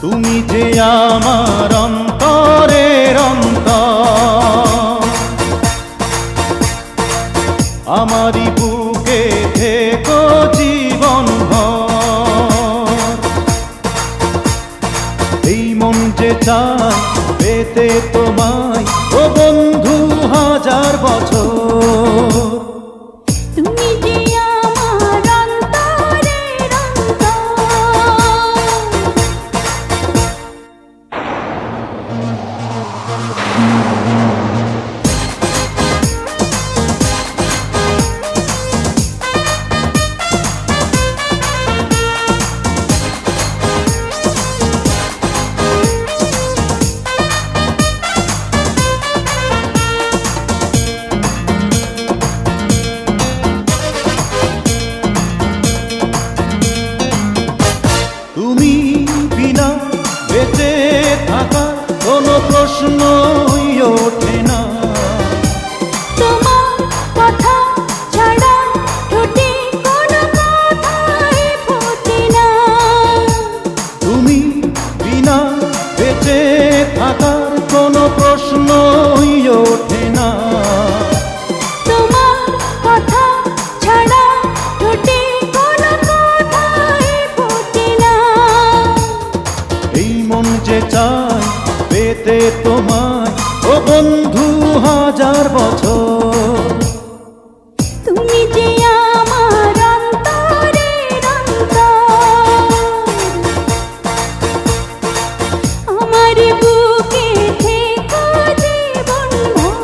তুমি যে আমার অন্তরের অন্তর, আমারই বুকে থেকো জীবনভর। এই মন যে চায় পেতে তোমায় ও বন্ধু হাজার বছর। তুমি যে আমার অন্তরের অন্তর। তুমি বিনা বেঁচে থাকার কোনো প্রশ্নই ওঠে না। তোমার কথা ছাড়া ঠোঁটে কোনো কথাই ফোটে না। তুমি বিনা বেঁচে থাকার কোনো প্রশ্নই ওঠে না। তোমার কথা ছাড়া ঠোঁটে কোনো কথাই ফোটে না। এই মন যে চায় পেতে তোমায় ও বন্ধু হাজার বছর। তুমি যে আমার অন্তরের অন্তর। আমার বুকে থেকো জীবনভর।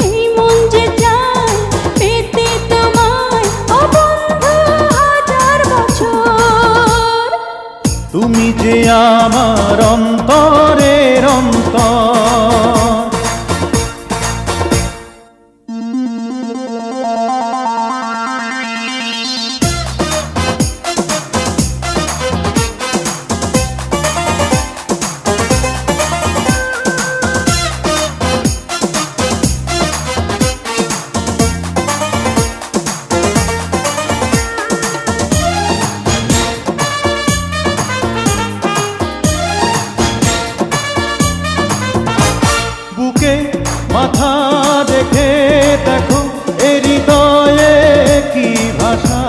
এই মন যে চায় পেতে তোমায় ও বন্ধু হাজার বছর। তুমি যে আমার অন্তরের অন্তর। বুকে মাথা দেখে দেখো এ হৃদয়ে কি ভাষা।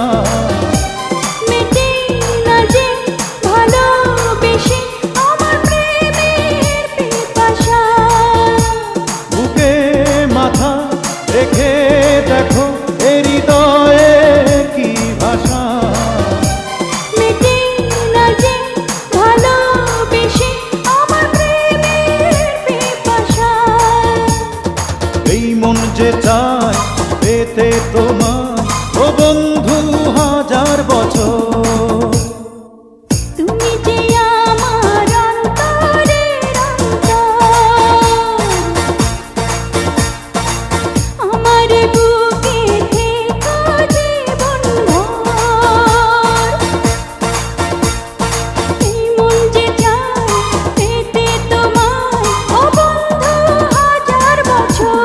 মেটে না যে ভালোবেসে আমার প্রেমের পিপাসা। বুকে মাথা রেখে দেখো এ হৃদয়ে কি ভাষা। মেটে না যে ভালোবেসে আমার প্রেমের পিপাসা। এই মন যে চায় পেতে তোমায় ও বন্ধু হাজার বছর। তুমি যে আমার অন্তরের অন্তর। আমার বুকে থেকো জীবনভর। এই মন যে চায় পেতে তোমায় ও বন্ধু হাজার বছর।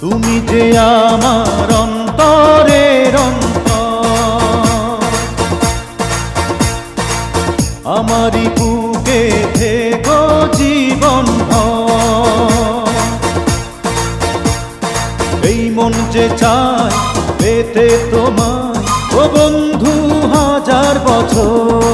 তুমি যে আমার অন্তরের অন্তর, আমারই বুকে থেকো জীবনভর। এই মন যে চায় পেতে তোমায় ও বন্ধু হাজার বছর।